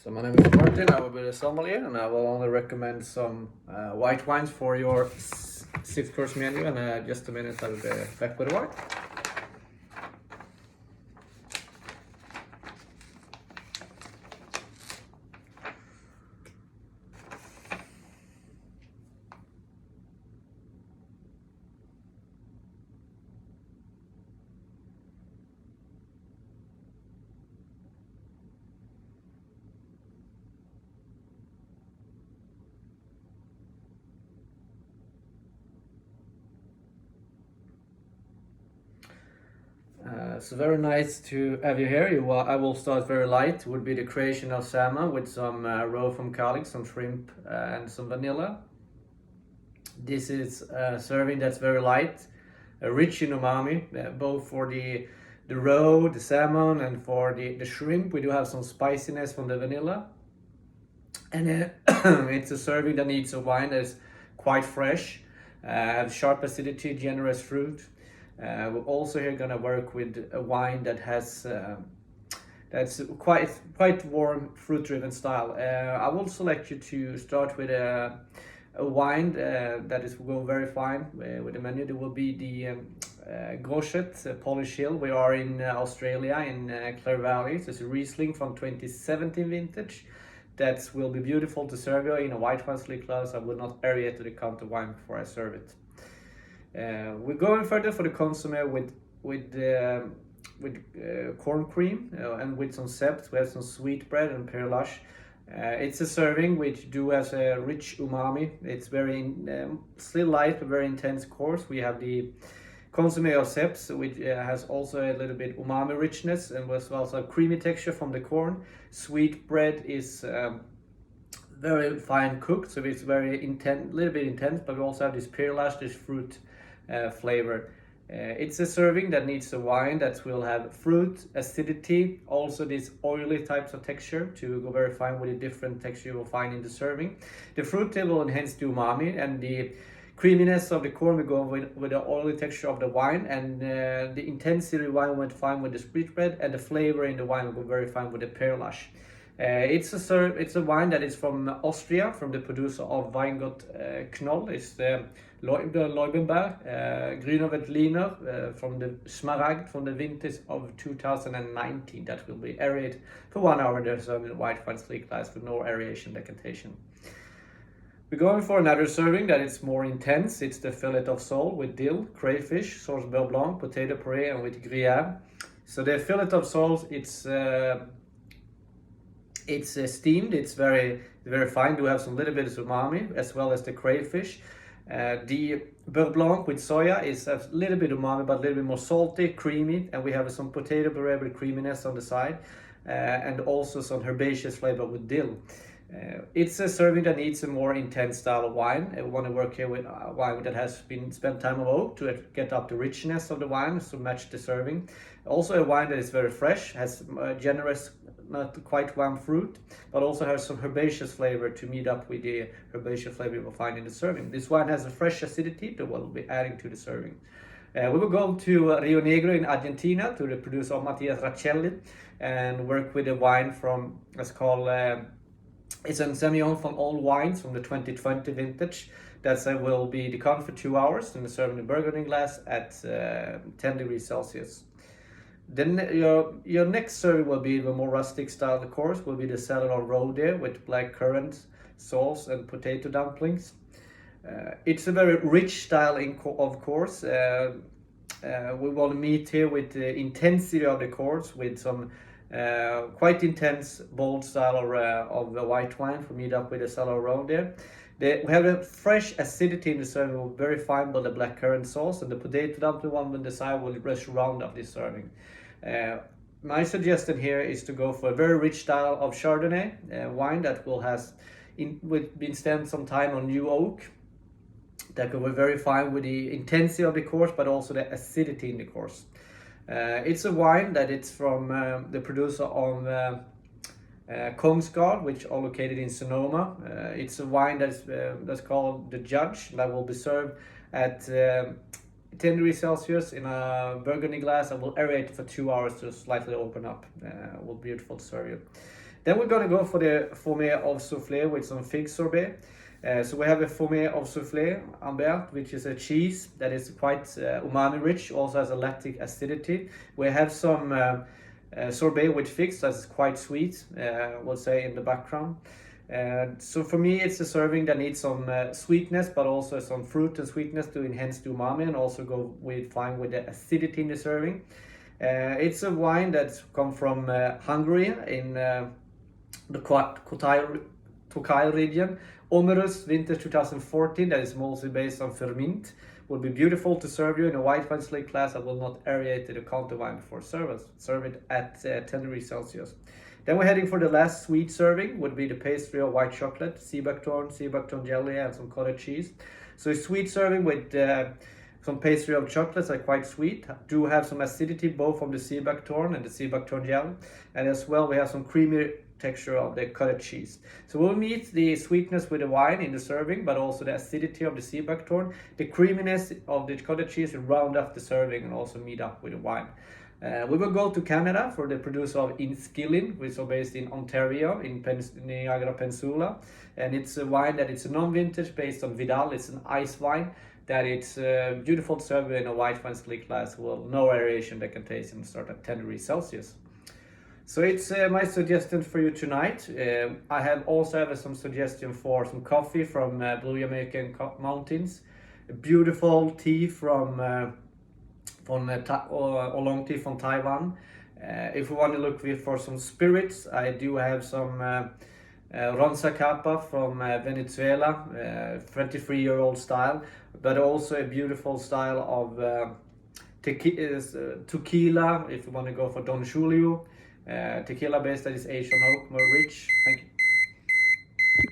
So my name is Martin, I will be the sommelier and I will only recommend some white wines for your 6 course menu, and just a minute I will be back with the wine. So very nice to have you here. I will start very light. Would be the creation of salmon with some roe from garlic, some shrimp, and some vanilla. This is a serving that's very light, rich in umami, both for the roe, the salmon, and for the shrimp. We do have some spiciness from the vanilla, and it's a serving that needs a wine that is quite fresh, sharp acidity, generous fruit. We're also here gonna work with a wine that has that's quite warm, fruit-driven style. I will select you to start with a wine that is will go very fine with the menu. There will be the Grosset Polish Hill. We are in Australia in Clare Valley. So it's a Riesling from 2017 vintage. That will be beautiful to serve you in a white wine sleek glass. I will not aerate to the counter wine before I serve it. We're going further for the consommé with corn cream and with some sept. We have some sweet bread and perlush. It's a serving which do has a rich umami. It's very still light but very intense course. We have the consommé of sept, which has also a little bit umami richness and was also a creamy texture from the corn. Sweet bread is very fine cooked, so it's very intense, little bit intense, but we also have this perlush, this fruit flavor. It's a serving that needs a wine that will have fruit, acidity, also this oily types of texture to go very fine with a different texture you will find in the serving. The fruit will enhance the umami, and the creaminess of the corn will go with the oily texture of the wine, and the intensity of the wine went fine with the sweet bread, and the flavor in the wine will go very fine with the perlush. It's a wine that is from Austria, from the producer of Weingut Knoll. It's the Leubenberg, Grüner Veltliner from the Smaragd from the vintage of 2019. That will be aerated for 1 hour. There's a white wine sleek glass with no aeration decantation. We're going for another serving that is more intense. It's the fillet of sole with dill, crayfish, sauce beurre blanc, potato puree, and with gruyere. So the fillet of sole, it's steamed. It's very fine. Do have some little bit of umami as well as the crayfish. The beurre blanc with soya is a little bit umami, but a little bit more salty, creamy, and we have some potato puree with creaminess on the side, and also some herbaceous flavor with dill. It's a serving that needs a more intense style of wine. We want to work here with wine that has been spent time of oak to get up the richness of the wine to match the serving. Also a wine that is very fresh, has generous, not quite warm fruit, but also has some herbaceous flavor to meet up with the herbaceous flavor you will find in the serving. This wine has a fresh acidity that we'll be adding to the serving. We will go to Rio Negro in Argentina to the producer of Mattias Raccelli and work with a wine from, it's called it's a Semillon from Old Wines from the 2020 vintage. That will be decanted for 2 hours and served in a Burgundy glass at 10 degrees Celsius. Then your next serving will be the more rustic style, of course, will be the salad on roe there with black currant sauce and potato dumplings. It's a very rich style, of course. We want to meet here with the intensity of the course with some quite intense, bold style of the white wine for meet up with the salad roe there. We have a fresh acidity in the serving, very fine by the black currant sauce, and the potato dumpling one on the side will just round up this serving. My suggestion here is to go for a very rich style of Chardonnay wine that will been spent some time on new oak. That will be very fine with the intensity of the course, but also the acidity in the course. It's a wine that it's from the producer of Kongsgard, which are located in Sonoma. It's a wine that's called the Judge, that will be served at 10 degrees Celsius in a Burgundy glass. I will aerate for 2 hours to slightly open up. It will be beautiful to serve you. Then we're gonna go for the Fumé of soufflé with some fig sorbet. So we have a Fumé of soufflé Ambert, which is a cheese that is quite umami rich, also has a lactic acidity. We have some sorbet with figs that's quite sweet, we'll say in the background. So for me, it's a serving that needs some sweetness, but also some fruit and sweetness to enhance the umami and also go fine with the acidity in the serving. It's a wine that's come from Hungary in the Tokaj region. Omerus Vintage 2014, that is mostly based on Ferment. Will be beautiful to serve you in a white wine slate glass. I will not aerate the counter wine before service. Serve it at 10 degrees Celsius. Then we're heading for the last sweet serving, would be the pastry of white chocolate, sea buckthorn jelly, and some cottage cheese. So a sweet serving with some pastry of chocolates are quite sweet. Do have some acidity both from the sea buckthorn and the sea buckthorn gel, and as well we have some creamy texture of the cottage cheese. So we'll meet the sweetness with the wine in the serving, but also the acidity of the sea buckthorn. The creaminess of the cottage cheese will round off the serving and also meet up with the wine. We will go to Canada for the producer of Inskillin, which is based in Ontario, in Niagara Peninsula. And it's a wine that it's a non-vintage based on Vidal. It's an ice wine that it's beautiful to serve in a white wine slate glass. Well, no aeration that can taste and start at 10 degrees Celsius. So it's my suggestion for you tonight. I have also some suggestion for some coffee from Blue Jamaican Mountains. A beautiful tea from oolong tea from Taiwan. If we want to look for some spirits, I do have some Ronza Capa from Venezuela, 23-year-old style, but also a beautiful style of tequila, if you want to go for Don Julio. Tequila base that is Asian oak, more rich. Thank you.